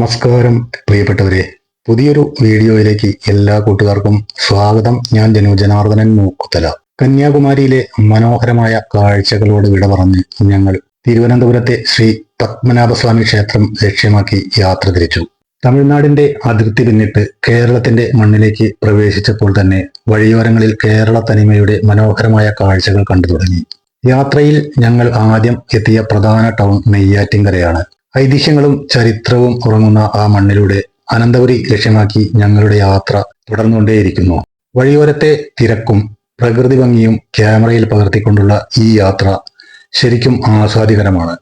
നമസ്കാരം പ്രിയപ്പെട്ടവരെ, പുതിയൊരു വീഡിയോയിലേക്ക് എല്ലാ കൂട്ടുകാർക്കും സ്വാഗതം. ഞാൻ ജനാർദ്ദനൻ മൂക്കുത്തല. കന്യാകുമാരിയിലെ മനോഹരമായ കാഴ്ചകളോട് വിട പറഞ്ഞ് ഞങ്ങൾ തിരുവനന്തപുരത്തെ ശ്രീ പത്മനാഭസ്വാമി ക്ഷേത്രം ലക്ഷ്യമാക്കി യാത്ര തിരിച്ചു. തമിഴ്നാടിന്റെ അതിർത്തി പിന്നിട്ട് കേരളത്തിന്റെ മണ്ണിലേക്ക് പ്രവേശിച്ചപ്പോൾ തന്നെ വഴിയോരങ്ങളിൽ കേരള തനിമയുടെ മനോഹരമായ കാഴ്ചകൾ കണ്ടു തുടങ്ങി. യാത്രയിൽ ഞങ്ങൾ ആദ്യം എത്തിയ പ്രധാന ടൗൺ നെയ്യാറ്റിൻകരയാണ്. ഐതിഹ്യങ്ങളും ചരിത്രവും ഉറങ്ങുന്ന ആ മണ്ണിലൂടെ അനന്തപുരി ലക്ഷ്യമാക്കി ഞങ്ങളുടെ യാത്ര തുടർന്നുകൊണ്ടേയിരിക്കുന്നു. വഴിയോരത്തെ തിരക്കും പ്രകൃതി ഭംഗിയും ക്യാമറയിൽ പകർത്തിക്കൊണ്ടുള്ള ഈ യാത്ര ശരിക്കും ആസ്വാദികരമാണ്.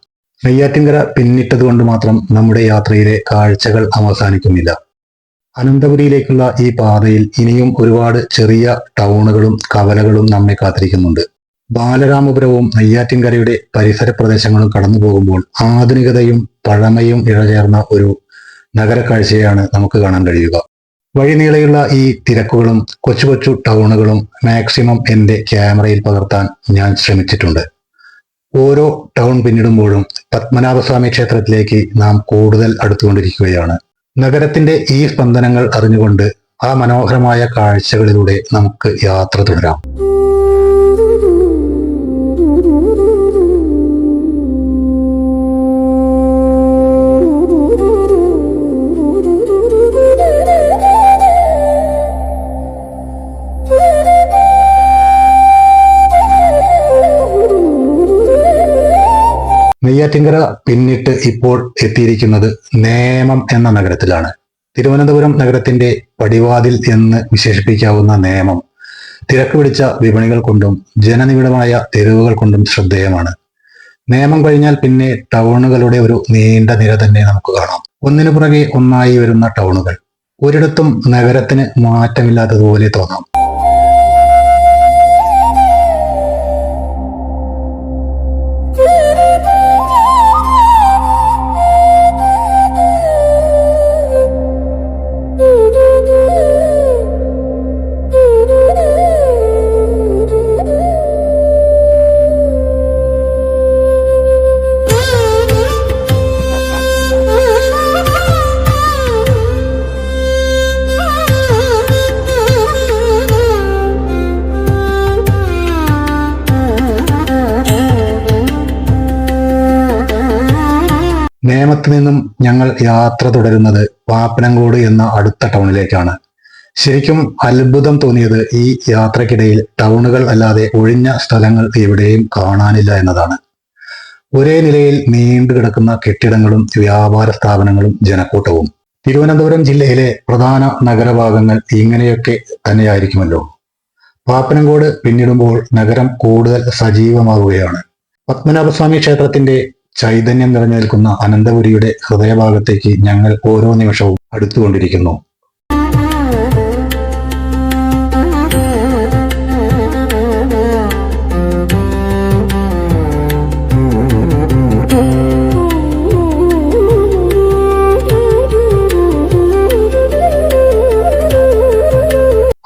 നെയ്യാറ്റിൻകര പിന്നിട്ടതുകൊണ്ട് മാത്രം നമ്മുടെ യാത്രയിലെ കാഴ്ചകൾ അവസാനിക്കുന്നില്ല. അനന്തപുരിയിലേക്കുള്ള ഈ പാതയിൽ ഇനിയും ഒരുപാട് ചെറിയ ടൗണുകളും കവലകളും നമ്മെ കാത്തിരിക്കുന്നുണ്ട്. ബാലരാമപുരവും നെയ്യാറ്റിൻകരയുടെ പരിസര പ്രദേശങ്ങളും കടന്നു പോകുമ്പോൾ ആധുനികതയും പഴമയും ഇഴചേർന്ന ഒരു നഗരക്കാഴ്ചയാണ് നമുക്ക് കാണാൻ കഴിയുക. വഴിനീളെയുള്ള ഈ തിരക്കുകളും കൊച്ചു കൊച്ചു ടൗണുകളും മാക്സിമം എൻ്റെ ക്യാമറയിൽ പകർത്താൻ ഞാൻ ശ്രമിച്ചിട്ടുണ്ട്. ഓരോ ടൗൺ പിന്നിടുമ്പോഴും പത്മനാഭസ്വാമി ക്ഷേത്രത്തിലേക്ക് നാം കൂടുതൽ അടുത്തുകൊണ്ടിരിക്കുകയാണ്. നഗരത്തിന്റെ ഈ സ്പന്ദനങ്ങൾ അറിഞ്ഞുകൊണ്ട് ആ മനോഹരമായ കാഴ്ചകളിലൂടെ നമുക്ക് യാത്ര തുടരാം. നെയ്യാറ്റിൻകര പിന്നിട്ട് ഇപ്പോൾ എത്തിയിരിക്കുന്നത് നേമം എന്ന നഗരത്തിലാണ്. തിരുവനന്തപുരം നഗരത്തിന്റെ പടിവാതിൽ എന്ന് വിശേഷിപ്പിക്കാവുന്ന നേമം തിരക്ക് പിടിച്ച വിപണികൾ കൊണ്ടും ജനനിബിഡമായ തെരുവുകൾ കൊണ്ടും ശ്രദ്ധേയമാണ്. നേമം കഴിഞ്ഞാൽ പിന്നെ ടൗണുകളുടെ ഒരു നീണ്ട നിര തന്നെ നമുക്ക് കാണാം. ഒന്നിനു പുറകെ ഒന്നായി വരുന്ന ടൗണുകൾ. ഒരിടത്തും നഗരത്തിന് മാറ്റമില്ലാത്തതുപോലെ തോന്നാം. നേമത്ത് നിന്നും ഞങ്ങൾ യാത്ര തുടരുന്നത് പാപ്പനംകോട് എന്ന അടുത്ത ടൗണിലേക്കാണ്. ശരിക്കും അത്ഭുതം തോന്നിയത് ഈ യാത്രക്കിടയിൽ ടൗണുകൾ അല്ലാതെ ഒഴിഞ്ഞ സ്ഥലങ്ങൾ എവിടെയും കാണാനില്ല എന്നതാണ്. ഒരേ നിലയിൽ നീണ്ടു കിടക്കുന്ന കെട്ടിടങ്ങളും വ്യാപാര സ്ഥാപനങ്ങളും ജനക്കൂട്ടവും. തിരുവനന്തപുരം ജില്ലയിലെ പ്രധാന നഗരഭാഗങ്ങൾ ഇങ്ങനെയൊക്കെ തന്നെയായിരിക്കുമല്ലോ. പാപ്പനംകോട് പിന്നിടുമ്പോൾ നഗരം കൂടുതൽ സജീവമാവുകയാണ്. പത്മനാഭസ്വാമി ക്ഷേത്രത്തിന്റെ ചൈതന്യം നിറഞ്ഞു നിൽക്കുന്ന അനന്തപുരിയുടെ ഹൃദയഭാഗത്തേക്ക് ഞങ്ങൾ ഓരോ നിമിഷവും അടുത്തുകൊണ്ടിരിക്കുന്നു.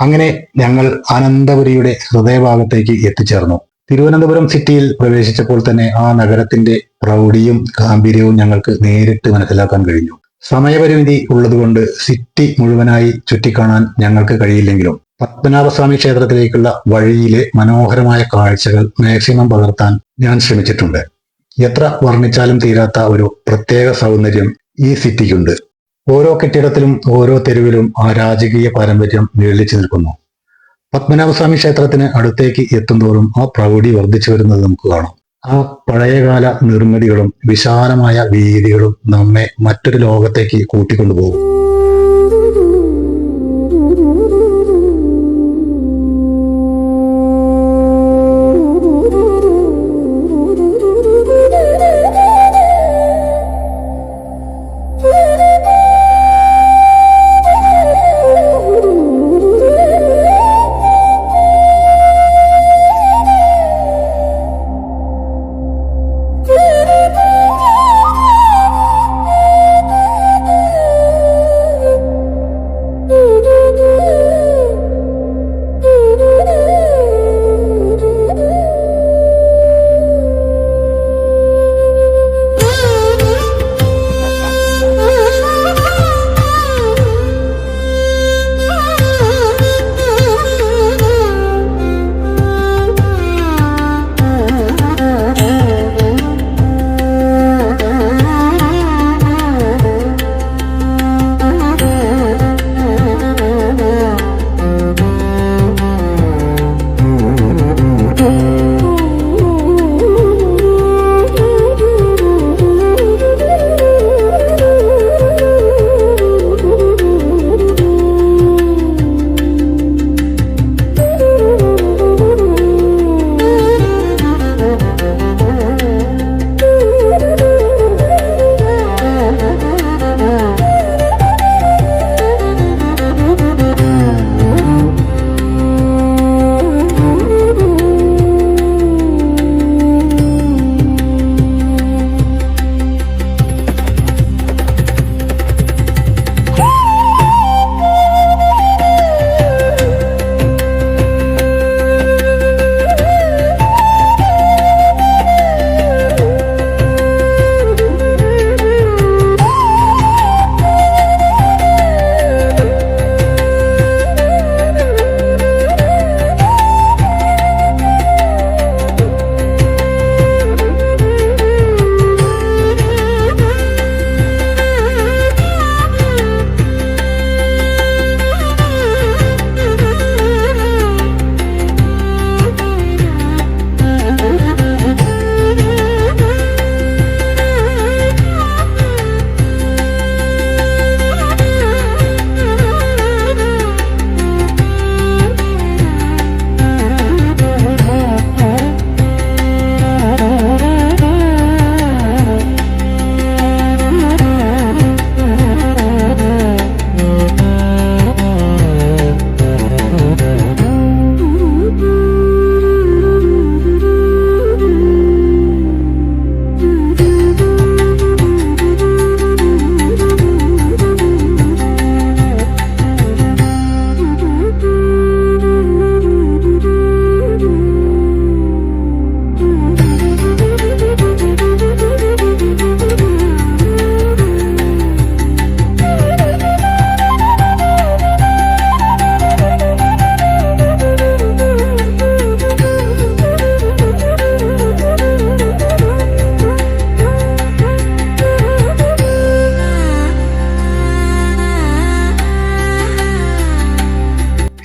അങ്ങനെ ഞങ്ങൾ അനന്തപുരിയുടെ ഹൃദയഭാഗത്തേക്ക് എത്തിച്ചേർന്നു. തിരുവനന്തപുരം സിറ്റിയിൽ പ്രവേശിച്ചപ്പോൾ തന്നെ ആ നഗരത്തിന്റെ പ്രൗഢിയും ഗാംഭീര്യവും ഞങ്ങൾക്ക് നേരിട്ട് മനസ്സിലാക്കാൻ കഴിഞ്ഞു. സമയപരിമിതി ഉള്ളതുകൊണ്ട് സിറ്റി മുഴുവനായി ചുറ്റിക്കാണാൻ ഞങ്ങൾക്ക് കഴിയില്ലെങ്കിലും പത്മനാഭസ്വാമി ക്ഷേത്രത്തിലേക്കുള്ള വഴിയിലെ മനോഹരമായ കാഴ്ചകൾ മാക്സിമം പകർത്താൻ ഞാൻ ശ്രമിച്ചിട്ടുണ്ട്. എത്ര വർണ്ണിച്ചാലും തീരാത്ത ഒരു പ്രത്യേക സൗന്ദര്യം ഈ സിറ്റിക്കുണ്ട്. ഓരോ കെട്ടിടത്തിലും ഓരോ തെരുവിലും ആ രാജകീയ പാരമ്പര്യം നിഴലിച്ചു നിൽക്കുന്നു. പത്മനാഭസ്വാമി ക്ഷേത്രത്തിന് അടുത്തേക്ക് എത്തുന്തോറും ആ പ്രൗഢി വർദ്ധിച്ചു വരുന്നത് നമുക്ക് കാണാം. ആ പഴയകാല നിർമ്മിതികളും വിശാലമായ വീതികളും നമ്മെ മറ്റൊരു ലോകത്തേക്ക് കൂട്ടിക്കൊണ്ടുപോകും.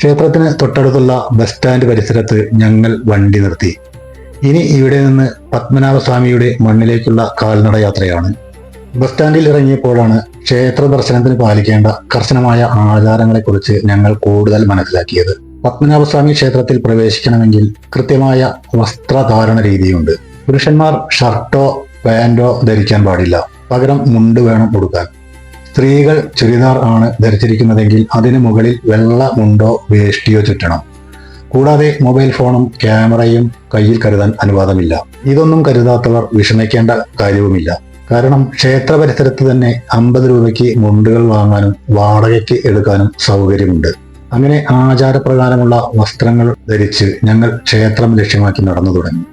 ക്ഷേത്രത്തിന് തൊട്ടടുത്തുള്ള ബസ് സ്റ്റാൻഡ് പരിസരത്ത് ഞങ്ങൾ വണ്ടി നിർത്തി. ഇനി ഇവിടെ നിന്ന് പത്മനാഭസ്വാമിയുടെ മണ്ണിലേക്കുള്ള കാൽനട യാത്രയാണ്. ബസ് സ്റ്റാൻഡിൽ ഇറങ്ങിയപ്പോഴാണ് ക്ഷേത്ര ദർശനത്തിന് പാലിക്കേണ്ട കർശനമായ ആചാരങ്ങളെക്കുറിച്ച് ഞങ്ങൾ കൂടുതൽ മനസ്സിലാക്കിയത്. പത്മനാഭസ്വാമി ക്ഷേത്രത്തിൽ പ്രവേശിക്കണമെങ്കിൽ കൃത്യമായ വസ്ത്രധാരണ രീതിയുണ്ട്. പുരുഷന്മാർ ഷർട്ടോ പാന്റോ ധരിക്കാൻ പാടില്ല, പകരം മുണ്ട് വേണം ഉടുക്കാൻ. സ്ത്രീകൾ ചുരിദാർ ആണ് ധരിച്ചിരിക്കുന്നതെങ്കിൽ അതിന് മുകളിൽ വെള്ള മുണ്ടോ വേഷ്ടിയോ ചുറ്റണം. കൂടാതെ മൊബൈൽ ഫോണും ക്യാമറയും കയ്യിൽ കരുതാൻ അനുവാദമില്ല. ഇതൊന്നും കരുതാത്തവർ വിഷമിക്കേണ്ട കാര്യവുമില്ല. കാരണം ക്ഷേത്ര പരിസരത്ത് തന്നെ 50 രൂപയ്ക്ക് മുണ്ടുകൾ വാങ്ങാനും വാടകയ്ക്ക് എടുക്കാനും സൗകര്യമുണ്ട്. അങ്ങനെ ആചാരപ്രകാരമുള്ള വസ്ത്രങ്ങൾ ധരിച്ച് ഞങ്ങൾ ക്ഷേത്രം ലക്ഷ്യമാക്കി നടന്നു തുടങ്ങി.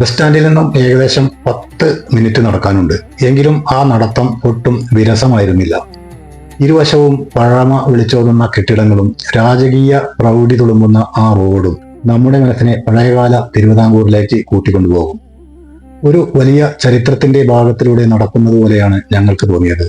ബസ് സ്റ്റാൻഡിൽ നിന്നും ഏകദേശം 10 മിനിറ്റ് നടക്കാനുണ്ട്. എങ്കിലും ആ നടത്തം ഒട്ടും വിരസമായിരുന്നില്ല. ഇരുവശവും പഴമ വിളിച്ചോതുന്ന കെട്ടിടങ്ങളും രാജകീയ പ്രൗഢി തുളുമ്പുന്ന ആ റോഡും നമ്മുടെ മനസ്സിനെ പഴയകാല തിരുവിതാംകൂറിലേക്ക് കൂട്ടിക്കൊണ്ടുപോകും. ഒരു വലിയ ചരിത്രത്തിന്റെ ഭാഗത്തിലൂടെ നടക്കുന്നത് പോലെയാണ് ഞങ്ങൾക്ക് തോന്നിയത്.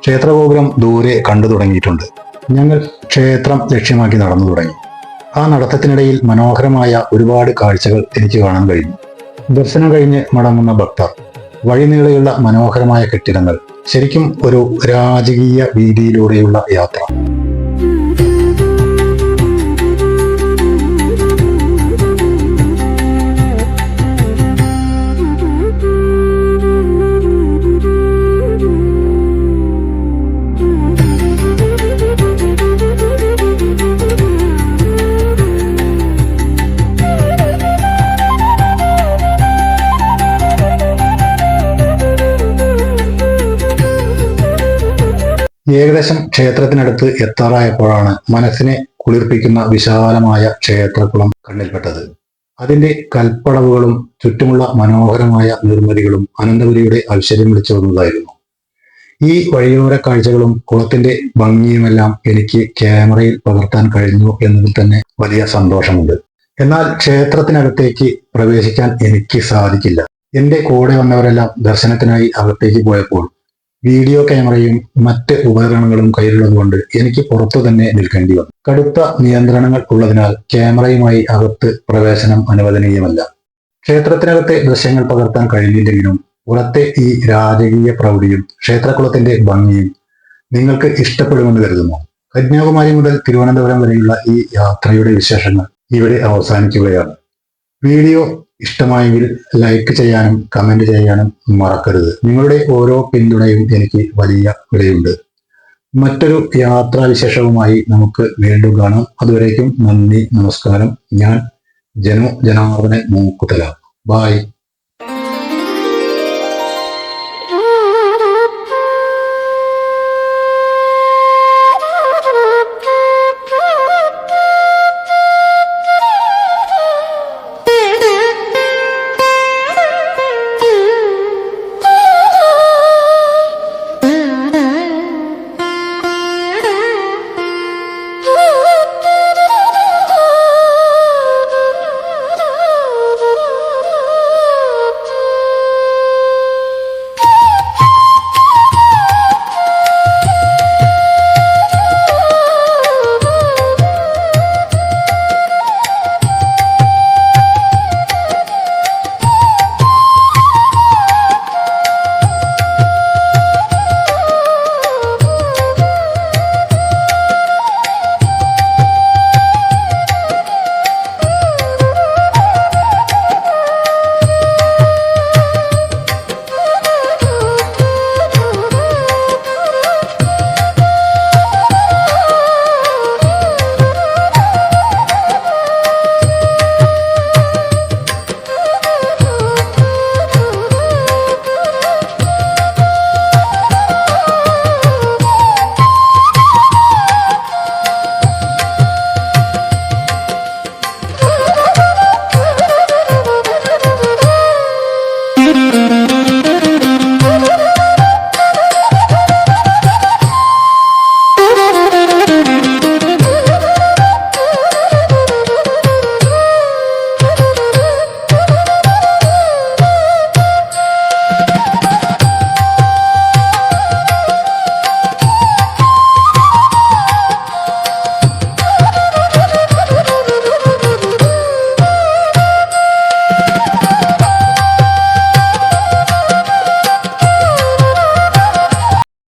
ക്ഷേത്രഗോപുരം ദൂരെ കണ്ടു തുടങ്ങിയിട്ടുണ്ട്. ഞങ്ങൾ ക്ഷേത്രം ലക്ഷ്യമാക്കി നടന്നു തുടങ്ങി. ആ നടത്തത്തിനിടയിൽ മനോഹരമായ ഒരുപാട് കാഴ്ചകൾ എനിക്ക് കാണാൻ കഴിഞ്ഞു. ദർശനം കഴിഞ്ഞ് മടങ്ങുന്ന ഭക്തർ, വഴിനീളെയുള്ള മനോഹരമായ കെട്ടിടങ്ങൾ, ശരിക്കും ഒരു രാജകീയ വീതിയിലൂടെയുള്ള യാത്ര. ഏകദേശം ക്ഷേത്രത്തിനടുത്ത് എത്താറായപ്പോഴാണ് മനസ്സിനെ കുളിർപ്പിക്കുന്ന വിശാലമായ ക്ഷേത്രക്കുളം കണ്ണിൽപ്പെട്ടത്. അതിന്റെ കൽപ്പടവുകളും ചുറ്റുമുള്ള മനോഹരമായ നിർമ്മിതികളും അനന്തപുരിയുടെ ഐശ്വര്യം വിളിച്ചോതുന്നതായിരുന്നു. ഈ വഴിയോര കാഴ്ചകളും കുളത്തിന്റെ ഭംഗിയുമെല്ലാം എനിക്ക് ക്യാമറയിൽ പകർത്താൻ കഴിഞ്ഞു എന്നതിൽ തന്നെ വലിയ സന്തോഷമുണ്ട്. എന്നാൽ ക്ഷേത്രത്തിനകത്തേക്ക് പ്രവേശിക്കാൻ എനിക്ക് സാധിക്കില്ല. എന്റെ കൂടെ വന്നവരെല്ലാം ദർശനത്തിനായി അകത്തേക്ക് പോയപ്പോൾ വീഡിയോ ക്യാമറയും മറ്റ് ഉപകരണങ്ങളും കയ്യിലുള്ളതുകൊണ്ട് എനിക്ക് പുറത്തു തന്നെ നിൽക്കേണ്ടി വന്നു. കടുത്ത നിയന്ത്രണങ്ങൾ ഉള്ളതിനാൽ ക്യാമറയുമായി അകത്ത് പ്രവേശനം അനുവദനീയമല്ല. ക്ഷേത്രത്തിനകത്തെ ദൃശ്യങ്ങൾ പകർത്താൻ കഴിഞ്ഞില്ലെങ്കിലും പുറത്തെ ഈ രാജകീയ പ്രൗഢിയും ക്ഷേത്രകുളത്തിന്റെ ഭംഗിയും നിങ്ങൾക്ക് ഇഷ്ടപ്പെടുമെന്ന് കരുതുന്നു. കന്യാകുമാരി മുതൽ തിരുവനന്തപുരം വരെയുള്ള ഈ യാത്രയുടെ വിശേഷങ്ങൾ ഇവിടെ അവസാനിക്കുകയാണ്. വീഡിയോ ഇഷ്ടമായെങ്കിൽ ലൈക്ക് ചെയ്യാനും കമന്റ് ചെയ്യാനും മറക്കരുത്. നിങ്ങളുടെ ഓരോ പിന്തുണയും എനിക്ക് വലിയ വിലയുണ്ട്. മറ്റൊരു യാത്രാവിശേഷവുമായി നമുക്ക് വീണ്ടും കാണാം. അതുവരേക്കും നന്ദി, നമസ്കാരം. ഞാൻ ജനാർദ്ദനൻ മൂക്കുതല. ബായ്.